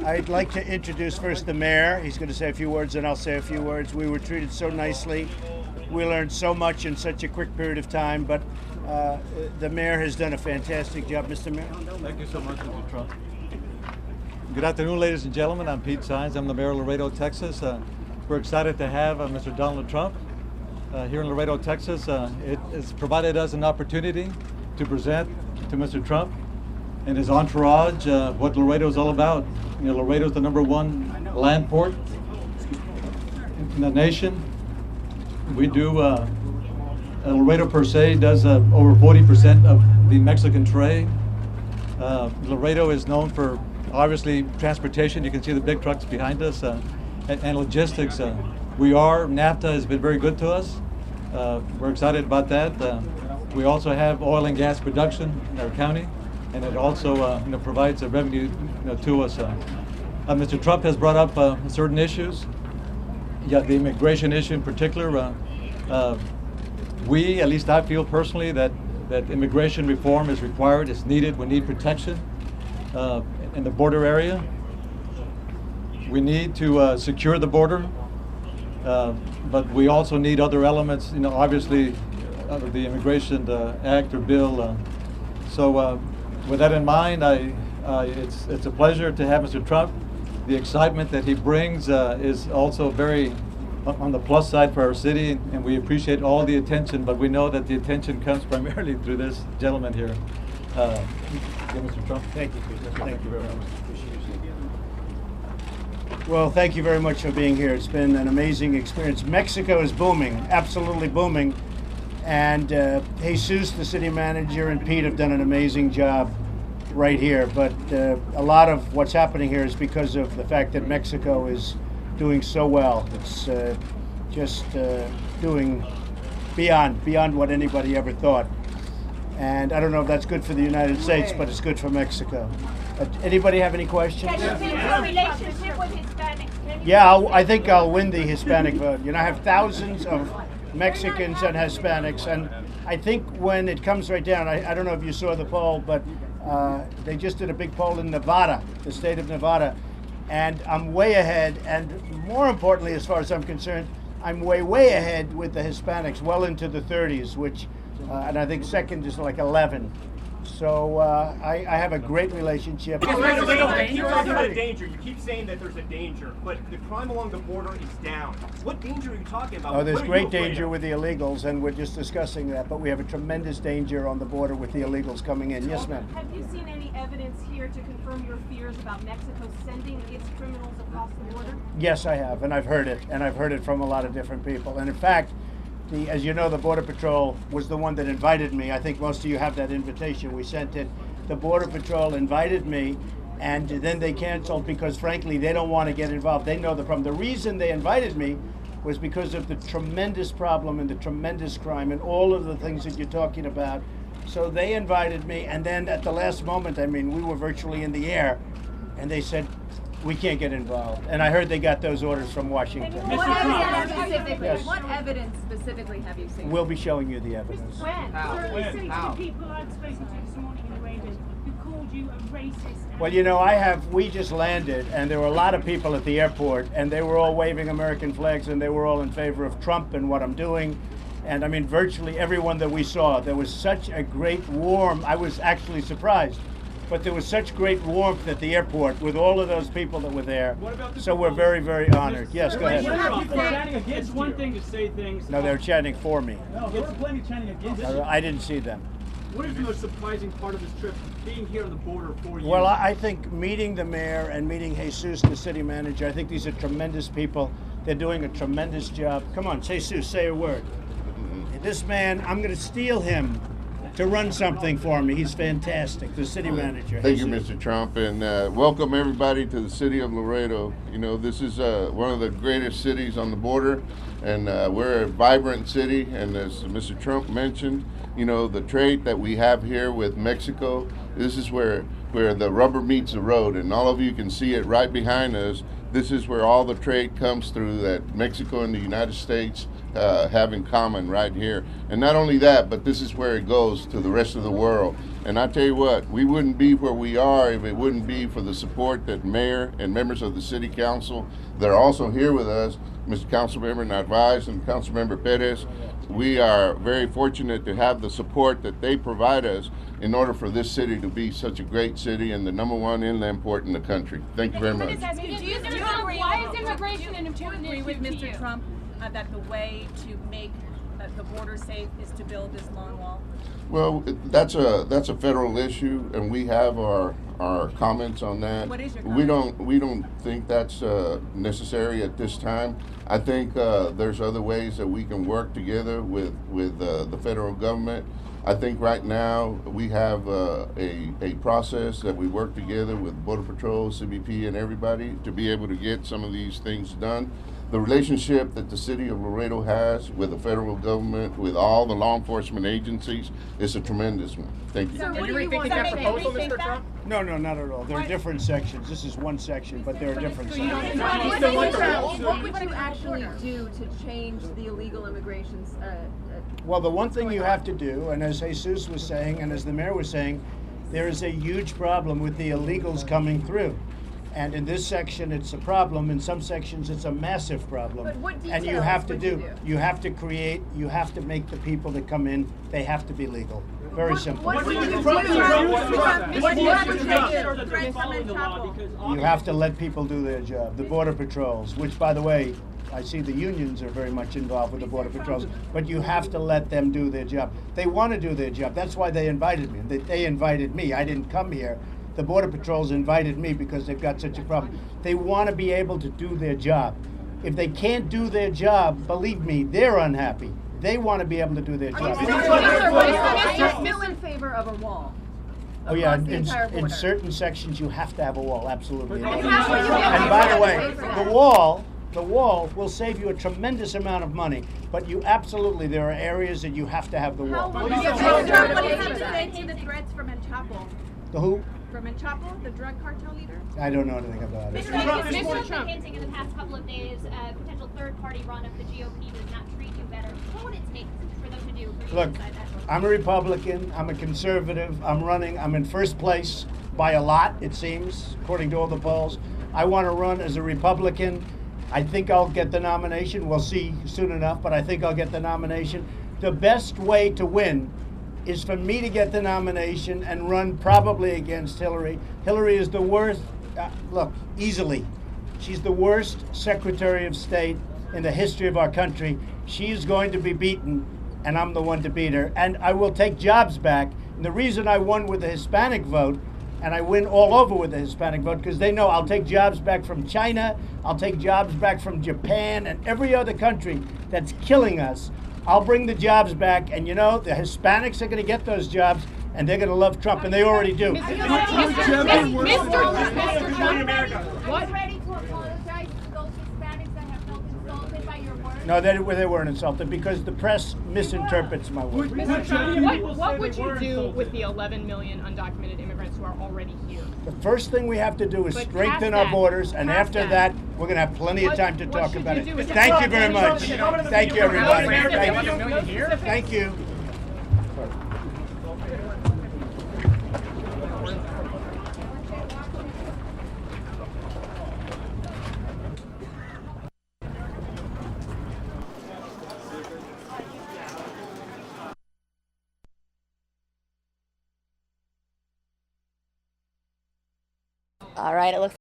I'd like to introduce first the mayor. He's going to say a few words and I'll say a few words. We were treated so nicely. We learned so much in such a quick period of time, but the mayor has done a fantastic job. Mr. Mayor. Thank you so much, Mr. Trump. Good afternoon, ladies and gentlemen. I'm Pete Sines. I'm the mayor of Laredo, Texas. We're excited to have Mr. Donald Trump here in Laredo, Texas. It has provided us an opportunity to present to Mr. Trump and his entourage what Laredo is all about. You know, Laredo is the #1 land port in the nation. We do, Laredo per se does over 40% of the Mexican trade. Laredo is known for obviously transportation. You can see the big trucks behind us, and logistics. NAFTA has been very good to us. We're excited about that. We also have oil and gas production in our county, and it also provides a revenue to us. Mr. Trump has brought up certain issues. Yeah, the immigration issue in particular. At least I feel personally that immigration reform is required. It's needed. We need protection in the border area. We need to secure the border, but we also need other elements. Obviously, of the Immigration Act or bill. So, with that in mind, it's a pleasure to have Mr. Trump. The excitement that he brings is also very on the plus side for our city, and we appreciate all the attention, but we know that the attention comes primarily through this gentleman here. Mr. Trump. Thank you, Peter. Thank you very much. Well, thank you very much for being here. It's been an amazing experience. Mexico is booming, absolutely booming. And Jesus, the city manager, and Pete have done an amazing job right here. But a lot of what's happening here is because of the fact that Mexico is doing so well. It's just doing beyond what anybody ever thought. And I don't know if that's good for the United States, but it's good for Mexico. Anybody have any questions? Can you speak to relationship with Hispanics? Yeah, I think I'll win the Hispanic vote. I have thousands of Mexicans and Hispanics, and I think when it comes right down, I don't know if you saw the poll, but they just did a big poll in Nevada, the state of Nevada, and I'm way ahead, and more importantly, as far as I'm concerned, I'm way ahead with the Hispanics, well into the 30s, which, and I think second is like 11. So I have a great relationship. You're talking about a danger. You keep saying that there's a danger, but the crime along the border is down. What danger are you talking about? Oh, there's great danger with the illegals, and we're just discussing that. But we have a tremendous danger on the border with the illegals coming in. Yes, ma'am. Have you seen any evidence here to confirm your fears about Mexico sending its criminals across the border? Yes, I have, and I've heard it, and I've heard it from a lot of different people. And in fact, as you know, the Border Patrol was the one that invited me. I think most of you have that invitation. We sent it. The Border Patrol invited me, and then they canceled because, frankly, they don't want to get involved. They know the problem. The reason they invited me was because of the tremendous problem and the tremendous crime and all of the things that you're talking about. So they invited me, and then at the last moment, we were virtually in the air, and they said, we can't get involved. And I heard they got those orders from Washington. What evidence specifically have you seen? We'll be showing you the evidence. When? People I've spoken to this morning in Laredo who called you a racist. Well, we just landed, and there were a lot of people at the airport, and they were all waving American flags, and they were all in favor of Trump and what I'm doing. And virtually everyone that we saw, there was such a great I was actually surprised. But there was such great warmth at the airport with all of those people that were there. So we're very, very honored. Yes, go ahead. It's one thing to say things. No, they were chanting for me. No, there were plenty chanting against you. I didn't see them. What is the most surprising part of this trip, being here on the border for you? Well, I think meeting the mayor and meeting Jesus, the city manager, I think these are tremendous people. They're doing a tremendous job. Come on, Jesus, say a word. This man, I'm going to steal him to run something for me. He's fantastic, the city manager. Thank you, Mr. Trump, and welcome everybody to the city of Laredo. This is one of the greatest cities on the border, and we're a vibrant city, and as Mr. Trump mentioned, the trade that we have here with Mexico, this is where the rubber meets the road, and all of you can see it right behind us. This is where all the trade comes through that Mexico and the United States have in common right here. And not only that, but this is where it goes to the rest of the world. And I tell you what, we wouldn't be where we are if it wouldn't be for the support that mayor and members of the city council that are also here with us, Mr. Councilmember Narvaez and Councilmember Perez. We are very fortunate to have the support that they provide us in order for this city to be such a great city and the #1 inland port in the country. Thank you very much. Why is immigration an important agree issue with to Mr. you? Trump that the way to make the border safe is to build this long wall? Well, that's a federal issue, and we have our comments on that. What is your We don't think that's necessary at this time. I think there's other ways that we can work together with the federal government. I think right now we have a process that we work together with Border Patrol, CBP, and everybody to be able to get some of these things done. The relationship that the city of Laredo has with the federal government, with all the law enforcement agencies, is a tremendous one. Thank you. So Are what you do you rethinking want that to proposal, rethink Mr. that? Trump? No, not at all. There are different sections. This is one section, but there are different sections. What would you actually do to change the illegal immigration? Well, the one thing you have to do, and as Jesus was saying, and as the mayor was saying, there is a huge problem with the illegals coming through. And in this section, it's a problem. In some sections, it's a massive problem. But what and you details have to would you do, do? you have to create, you have to make the people that come in, they have to be legal. Very simple. What would you do? You have to let people do their job. The Border Patrols, which, by the way, I see the unions are very much involved with the Border Patrols, but you have to let them do their job. They want to do their job. That's why they invited me. They invited me. I didn't come here. The Border Patrols invited me because they've got such a problem. They want to be able to do their job. If they can't do their job, believe me, they're unhappy. They want to be able to do their job. Are you still in favor of a wall? Oh yeah, Across the entire in border? certain sections you have to have a wall, absolutely. And how will you get And by the way, money for that? the wall will save you a tremendous amount of money, but you absolutely, there are areas that you have to have the How wall. will you get What money do you for have to that? say to the threats from El Chapo? The who? From El Chapo, the drug cartel leader? I don't know anything about it. Mr. Trump. Hinting in the past couple of days, potential third-party run of the GOP would not treat you better. What would it take for them to do for you Look, to decide that? I'm a Republican, I'm a conservative, I'm in first place by a lot, it seems, according to all the polls. I want to run as a Republican. I think I'll get the nomination. We'll see soon enough, but I think I'll get the nomination. The best way to win is for me to get the nomination and run probably against Hillary. Hillary is the worst, look, easily. She's the worst Secretary of State in the history of our country. She's going to be beaten, and I'm the one to beat her. And I will take jobs back. And the reason I won with the Hispanic vote, and I win all over with the Hispanic vote, because they know I'll take jobs back from China, I'll take jobs back from Japan, and every other country that's killing us. I'll bring the jobs back, and you know, the Hispanics are going to get those jobs, and they're going to love Trump, and they already do. Mr. What? Ready to apologize to those Hispanics that have felt insulted by your words? No, they weren't insulted, because the press misinterprets my words. Mr. Trump, what would you do with the 11 million undocumented immigrants who are already here? The first thing we have to do is But strengthen past our that, borders, and past after that, that, we're going to have plenty of what- time to what talk should about you it. do with it? Thank you very much. Thank you, everybody. Thank you. Thank you. All right, it looks